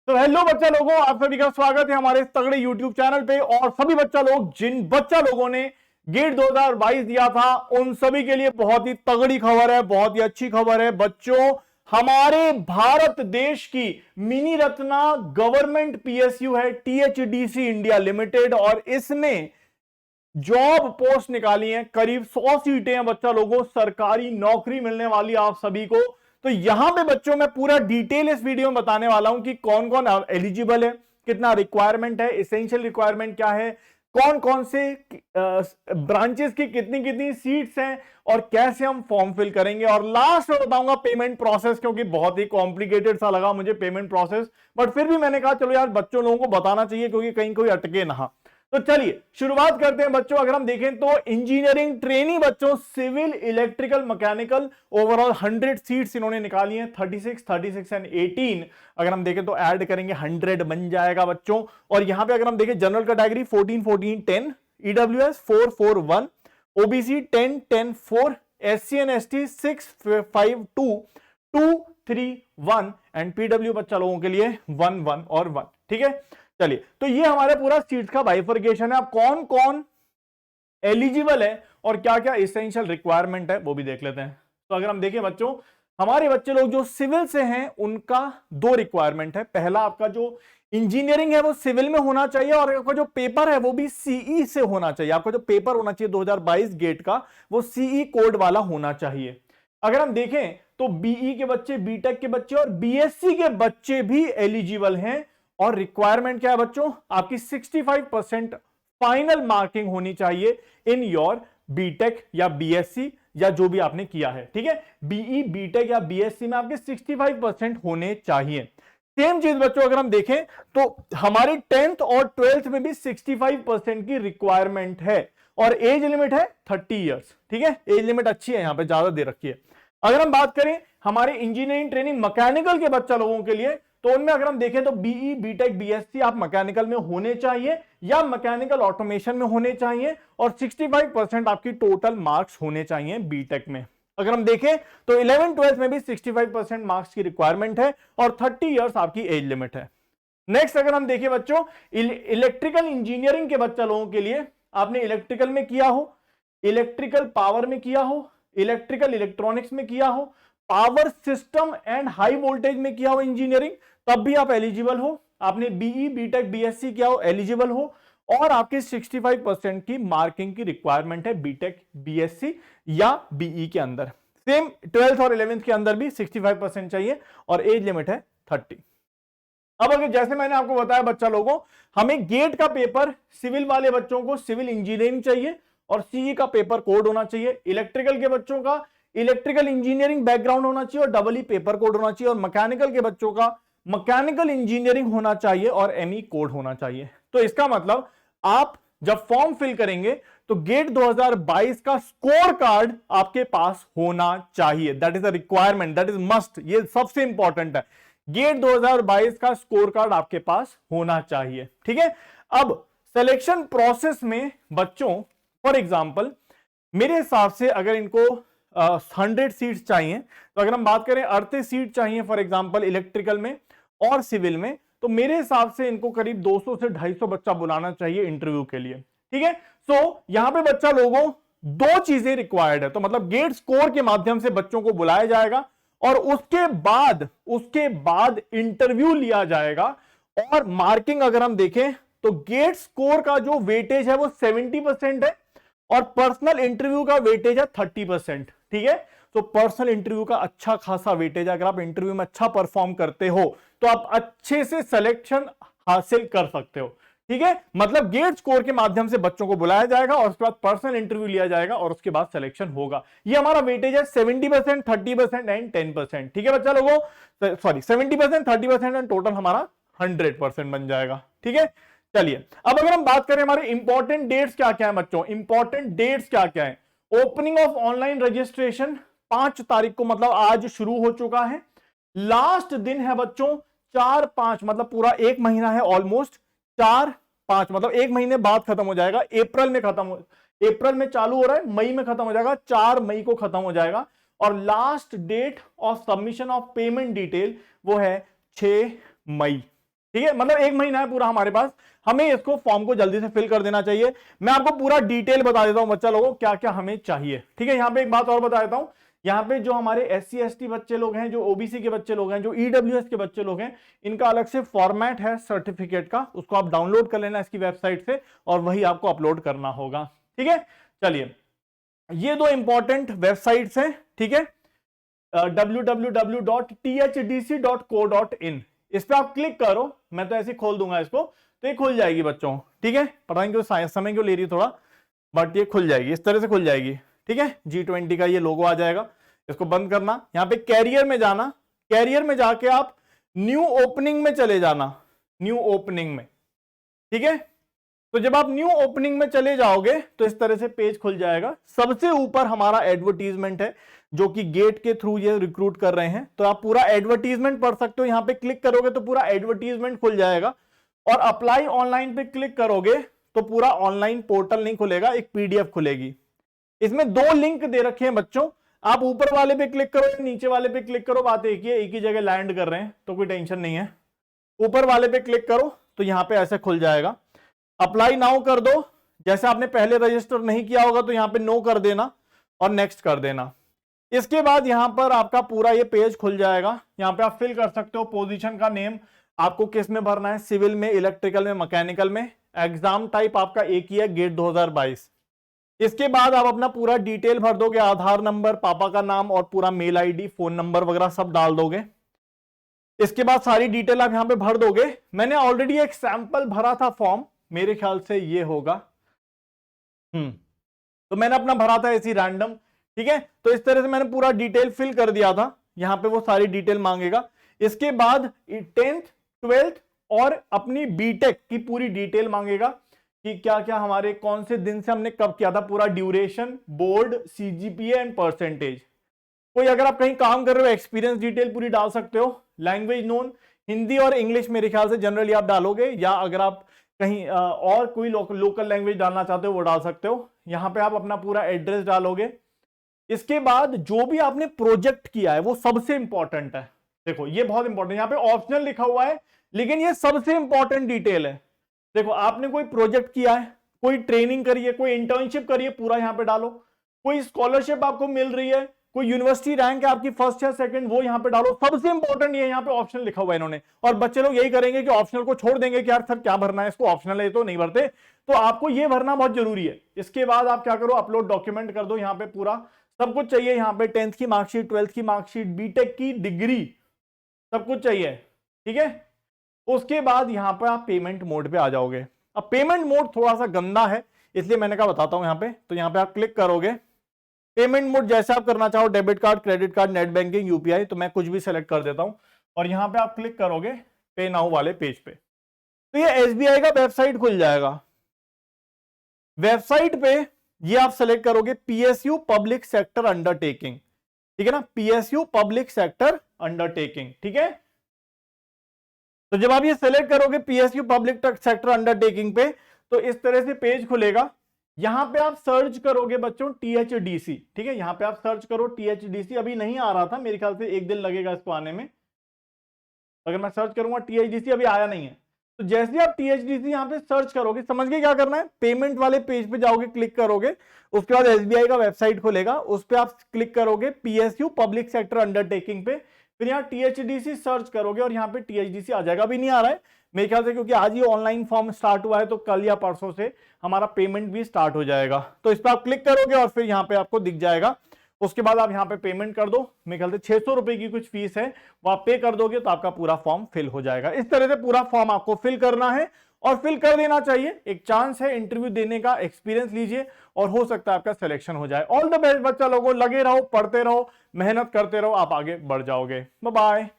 तो हेलो बच्चा लोगों, आप सभी का स्वागत है हमारे इस तगड़े YouTube चैनल पे। और सभी बच्चा लोग जिन बच्चा लोगों ने गेट 2022 दिया था उन सभी के लिए बहुत ही तगड़ी खबर है, बहुत ही अच्छी खबर है बच्चों। हमारे भारत देश की मिनी रत्ना गवर्नमेंट पीएसयू है टीएचडीसी इंडिया लिमिटेड, और इसने जॉब पोस्ट निकाली है। करीब 100 सीटें हैं बच्चा लोगों, सरकारी नौकरी मिलने वाली आप सभी को। तो यहां पे बच्चों मैं पूरा डिटेल इस वीडियो में बताने वाला हूं कि कौन कौन एलिजिबल है, कितना रिक्वायरमेंट है, एसेंशियल रिक्वायरमेंट क्या है, कौन कौन से ब्रांचेस की कितनी कितनी सीट्स हैं और कैसे हम फॉर्म फिल करेंगे। और लास्ट में बताऊंगा पेमेंट प्रोसेस, क्योंकि बहुत ही कॉम्प्लिकेटेड सा लगा मुझे पेमेंट प्रोसेस, बट फिर भी मैंने कहा चलो यार बच्चों लोगों को बताना चाहिए क्योंकि कहीं कोई अटके ना। तो चलिए शुरुआत करते हैं बच्चों। अगर हम देखें तो इंजीनियरिंग ट्रेनी बच्चों, civil, electrical, mechanical, overall 100 seats इन्होंने निकाली हैं। 36 एंड 18 अगर हम देखें तो ऐड करेंगे 100 बन जाएगा बच्चों। और यहां पे अगर हम देखें general category 14 14 10, EWS 4 4 1, OBC 10 10 4, SC and ST 6 5 2 2 3 1 and PW बच्चा लोगों के लिए 1 1 और 1। ठीक है, चलिए तो ये हमारे पूरा सीट्स का बाइफर्केशन है। अब कौन कौन एलिजिबल है और क्या क्या एसेंशियल रिक्वायरमेंट है वो भी देख लेते हैं। तो अगर हम देखें बच्चों, हमारे बच्चे लोग जो सिविल से हैं उनका दो रिक्वायरमेंट है। पहला, आपका जो इंजीनियरिंग है वो सिविल में होना चाहिए और आपका जो पेपर है वो भी सीई से होना चाहिए। आपका जो पेपर होना चाहिए 2022 गेट का वो सीई कोड वाला होना चाहिए। अगर हम देखें तो बीई के बच्चे, बीटेक के बच्चे और बीएससी के बच्चे भी एलिजिबल हैं। और रिक्वायरमेंट क्या है बच्चों, आपकी 65% फाइनल मार्किंग होनी चाहिए इन योर बीटेक या बीएससी या जो भी आपने किया है। ठीक है, बीई, बीटेक या बीएससी में आपके 65% होने चाहिए। सेम चीज बच्चों अगर हम देखें तो हमारी 10th और 12th में भी 65% की रिक्वायरमेंट है और एज लिमिट है 30 इयर्स। ठीक है, एज लिमिट अच्छी है, यहां पे ज्यादा दे रखी है। अगर हम बात करें हमारे इंजीनियरिंग ट्रेनिंग मैकेनिकल के बच्चा लोगों के लिए, तो उनमें अगर हम देखें तो बीई, बीटेक, बीएससी आप मैकेनिकल में होने चाहिए या मैकेनिकल ऑटोमेशन में होने चाहिए और 65% आपकी टोटल मार्क्स होने चाहिए बीटेक में। अगर हम देखें तो 11 12 में भी 65% मार्क्स की रिक्वायरमेंट है और 30 इयर्स आपकी एज लिमिट है। नेक्स्ट अगर हम देखें बच्चों, इलेक्ट्रिकल इंजीनियरिंग के बच्चा लोगों के लिए, आपने इलेक्ट्रिकल में किया हो, इलेक्ट्रिकल पावर में किया हो, इलेक्ट्रिकल इलेक्ट्रॉनिक्स में किया हो, power system and high voltage में किया हो इंजीनियरिंग, तब भी आप एलिजिबल हो। आपने बीई, बीटेक, बीएससी किया हो, एलिजिबल हो। और आपके 65% की मार्किंग की रिक्वायरमेंट है बीटेक, बीएससी या बीई के अंदर। सेम 12th और 11th के अंदर भी 65% चाहिए और एज लिमिट है 30। अब अगर जैसे मैंने आपको बताया बच्चा लोगों, हमें गेट का पेपर सिविल वाले बच्चों को सिविल इंजीनियरिंग चाहिए और सीई का पेपर कोड होना चाहिए। इलेक्ट्रिकल के बच्चों का इलेक्ट्रिकल इंजीनियरिंग बैकग्राउंड होना चाहिए और डबल ई पेपर कोड होना चाहिए। और मैकेनिकल के बच्चों का मैकेनिकल इंजीनियरिंग होना चाहिए और एमई कोड होना चाहिए। तो इसका मतलब आप जब फॉर्म फिल करेंगे तो गेट 2022 का स्कोर कार्ड आपके पास होना चाहिए। That is a requirement, that is must, ये सबसे इंपॉर्टेंट है। गेट 2022 का स्कोर कार्ड आपके पास होना चाहिए। ठीक है, अब सिलेक्शन प्रोसेस में बच्चों, फॉर एग्जाम्पल मेरे हिसाब से अगर इनको 100 सीट्स चाहिए, तो अगर हम बात करें 38 सीट चाहिए फॉर एग्जांपल इलेक्ट्रिकल में और सिविल में, तो मेरे हिसाब से इनको करीब 200 से 250 बच्चा बुलाना चाहिए इंटरव्यू के लिए। ठीक है, सो यहां पे बच्चा लोगों दो चीजें रिक्वायर्ड है। तो मतलब गेट स्कोर के माध्यम से बच्चों को बुलाया जाएगा और उसके बाद इंटरव्यू लिया जाएगा। और मार्किंग अगर हम देखें तो गेट स्कोर का जो वेटेज है वो 70% है और पर्सनल इंटरव्यू का वेटेज है 30%। ठीक है, तो पर्सनल इंटरव्यू का अच्छा खासा वेटेज है। अगर आप इंटरव्यू में अच्छा परफॉर्म करते हो तो आप अच्छे से सिलेक्शन हासिल कर सकते हो। ठीक है, मतलब गेट स्कोर के माध्यम से बच्चों को बुलाया जाएगा और उसके बाद पर्सनल इंटरव्यू लिया जाएगा और उसके बाद सिलेक्शन होगा। ये हमारा वेटेज है 70%, 30% एंड 10%। ठीक है बच्चा लोगों, सॉरी 70%, 30% एंड टोटल हमारा 100% बन जाएगा। ठीक है, चलिए अब अगर हम बात करें हमारे इंपॉर्टेंट डेट्स क्या क्या है बच्चों, इंपॉर्टेंट डेट्स क्या क्या है। ओपनिंग ऑफ ऑनलाइन रजिस्ट्रेशन 5 तारीख को, मतलब आज शुरू हो चुका है। लास्ट दिन है बच्चों 4-5, मतलब पूरा एक महीना है ऑलमोस्ट। 4-5 मतलब एक महीने बाद खत्म हो जाएगा। अप्रैल में चालू हो रहा है, मई में खत्म हो जाएगा, 4 मई को खत्म हो जाएगा। और last date of submission of payment detail वो है 6 मई। ठीक है, मतलब 1 महीना है पूरा हमारे पास, हमें इसको फॉर्म को जल्दी से फिल कर देना चाहिए। मैं आपको पूरा डिटेल बता देता हूं बच्चा लोगों क्या क्या हमें चाहिए। ठीक है, यहां पे एक बात और बता देता हूं, यहाँ पे जो हमारे SC ST बच्चे लोग हैं, जो OBC के बच्चे लोग हैं, जो EWS के बच्चे लोग हैं, इनका अलग से फॉर्मेट है सर्टिफिकेट का, उसको आप डाउनलोड कर लेना इसकी वेबसाइट से और वही आपको अपलोड करना होगा। ठीक है, चलिए ये 2 इंपॉर्टेंट वेबसाइट्स हैं। ठीक है, www.thdc.co.in, इस पे आप क्लिक करो, मैं तो ऐसे खोल दूंगा इसको, तो ये खुल जाएगी बच्चों। ठीक है, पता नहीं क्यों समय क्यों ले रही थोड़ा, बट ये खुल जाएगी, इस तरह से खुल जाएगी। ठीक है, G20 का ये लोगो आ जाएगा, इसको बंद करना, यहां पे कैरियर में जाना, कैरियर में जाके आप न्यू ओपनिंग में चले जाना, न्यू ओपनिंग में। ठीक है, तो जब आप न्यू ओपनिंग में चले जाओगे तो इस तरह से पेज खुल जाएगा। सबसे ऊपर हमारा एडवर्टीजमेंट है जो कि गेट के थ्रू ये रिक्रूट कर रहे हैं, तो आप पूरा एडवर्टीजमेंट पढ़ सकते हो। यहां पे क्लिक करोगे तो पूरा एडवर्टीजमेंट खुल जाएगा, और अप्लाई ऑनलाइन पे क्लिक करोगे तो पूरा ऑनलाइन पोर्टल नहीं खुलेगा, एक PDF खुलेगी। इसमें 2 लिंक दे रखे हैं बच्चों, आप ऊपर वाले पे क्लिक करो या नीचे वाले पे क्लिक करो, बात एक ही है, एक ही जगह लैंड कर रहे हैं तो कोई टेंशन नहीं है। ऊपर वाले पे क्लिक करो तो यहां पे ऐसे खुल जाएगा, अप्लाई नाउ कर दो। जैसे आपने पहले रजिस्टर नहीं किया होगा तो यहां पे नो कर देना और नेक्स्ट कर देना। इसके बाद यहां पर आपका पूरा ये पेज खुल जाएगा, यहां पे आप फिल कर सकते हो पोजीशन का नेम, आपको किस में भरना है, सिविल में, इलेक्ट्रिकल में, मैकेनिकल में। एग्जाम टाइप आपका एक ही है, गेट 2022। इसके बाद आप अपना पूरा डिटेल भर दोगे, आधार नंबर, पापा का नाम और पूरा मेल ID, फोन नंबर वगैरह सब डाल दोगे। इसके बाद सारी डिटेल आप यहां पे भर दोगे। मैंने ऑलरेडी एक सैंपल भरा था फॉर्म, मेरे ख्याल से ये होगा, तो मैंने अपना भरा था ऐसी रैंडम। ठीक है, तो इस तरह से मैंने पूरा डिटेल फिल कर दिया था, यहां पे वो सारी डिटेल मांगेगा। इसके बाद 10th 12th और अपनी बीटेक की पूरी डिटेल मांगेगा कि क्या क्या हमारे कौन से दिन से हमने कब किया था, पूरा duration, board, CGPA and percentage. कोई अगर आप कहीं काम कर रहे हो एक्सपीरियंस डिटेल पूरी डाल सकते हो। लैंग्वेज नोन, हिंदी और इंग्लिश मेरे ख्याल से जनरली आप डालोगे, या अगर आप कहीं और कोई लोकल लैंग्वेज डालना चाहते हो वो डाल सकते हो। यहां पे आप अपना पूरा एड्रेस डालोगे। इसके बाद जो भी आपने प्रोजेक्ट किया है वो सबसे इंपॉर्टेंट है। देखो ये बहुत इंपॉर्टेंट, यहां पे ऑप्शनल लिखा हुआ है लेकिन ये सबसे इंपॉर्टेंट डिटेल है। देखो आपने कोई प्रोजेक्ट किया है, कोई ट्रेनिंग करी है, कोई इंटर्नशिप करी है, पूरा यहां पे डालो। कोई स्कॉलरशिप आपको मिल रही है, कोई यूनिवर्सिटी रैंक है आपकी फर्स्ट या सेकंड, वो यहां पे डालो। सबसे इंपॉर्टेंट ये यहां पे ऑप्शनल लिखा हुआ है इन्होंने, और बच्चे लोग यही करेंगे कि ऑप्शनल को छोड़ देंगे कि यार सर क्या भरना है, इसको ऑप्शनल है तो नहीं भरते, तो आपको ये भरना बहुत जरूरी है। इसके बाद आप क्या करो, अपलोड डॉक्यूमेंट कर दो। यहाँ पे पूरा सब कुछ चाहिए, यहाँ पे 10th की मार्कशीट, 12th की मार्कशीट, बीटेक की डिग्री, सब कुछ चाहिए। ठीक है, उसके बाद यहां पर आप पेमेंट मोड पे आ जाओगे। अब पेमेंट मोड थोड़ा सा गंदा है इसलिए मैंने कहा बताता हूं। यहां पे तो यहां पे आप क्लिक करोगे, पेमेंट मोड जैसे आप करना चाहो, debit card, credit card, net banking, UPI, तो मैं कुछ भी सेलेक्ट कर देता हूं और यहां पे आप क्लिक करोगे पे नाउ वाले पेज पे, तो ये SBI का वेबसाइट खुल जाएगा। वेबसाइट पे ये आप सेलेक्ट करोगे PSU पब्लिक सेक्टर अंडरटेकिंग, ठीक है ना, PSU पब्लिक सेक्टर अंडरटेकिंग। ठीक है, तो जब आप ये सेलेक्ट करोगे PSU पब्लिक सेक्टर अंडरटेकिंग पे, तो इस तरह से पेज खुलेगा। यहां पे आप सर्च करोगे बच्चों THDC। ठीक है, यहां पे आप सर्च करो THDC, अभी नहीं आ रहा था, मेरे ख्याल से 1 दिन लगेगा इसको आने में। अगर मैं सर्च करूंगा THDC, अभी आया नहीं है, तो जैसे आप THDC यहां पे सर्च करोगे, समझ गए क्या करना है, पेमेंट वाले पेज पे जाओगे, क्लिक करोगे, उसके बाद SBI का वेबसाइट खुलेगा, उस पर आप क्लिक करोगे PSU पब्लिक सेक्टर अंडरटेकिंग पे, फिर यहाँ THDC सर्च करोगे और यहाँ पे THDC आ जाएगा। अभी नहीं आ रहा है मेरे ख्याल से, क्योंकि आज ही ऑनलाइन फॉर्म स्टार्ट हुआ है, तो कल या परसों से हमारा पेमेंट भी स्टार्ट हो जाएगा। तो इस पर आप क्लिक करोगे और फिर यहाँ पे आपको दिख जाएगा। उसके बाद आप यहाँ पे पेमेंट कर दो, मेरे ख्याल से 600 रुपए की कुछ फीस है, वो आप पे कर दोगे तो आपका पूरा फॉर्म फिल हो जाएगा। इस तरह से पूरा फॉर्म आपको फिल करना है और फिल कर देना चाहिए। एक चांस है इंटरव्यू देने का, एक्सपीरियंस लीजिए और हो सकता है आपका सिलेक्शन हो जाए। ऑल द बेस्ट बच्चा लोगों, लगे रहो, पढ़ते रहो, मेहनत करते रहो, आप आगे बढ़ जाओगे। Bye bye.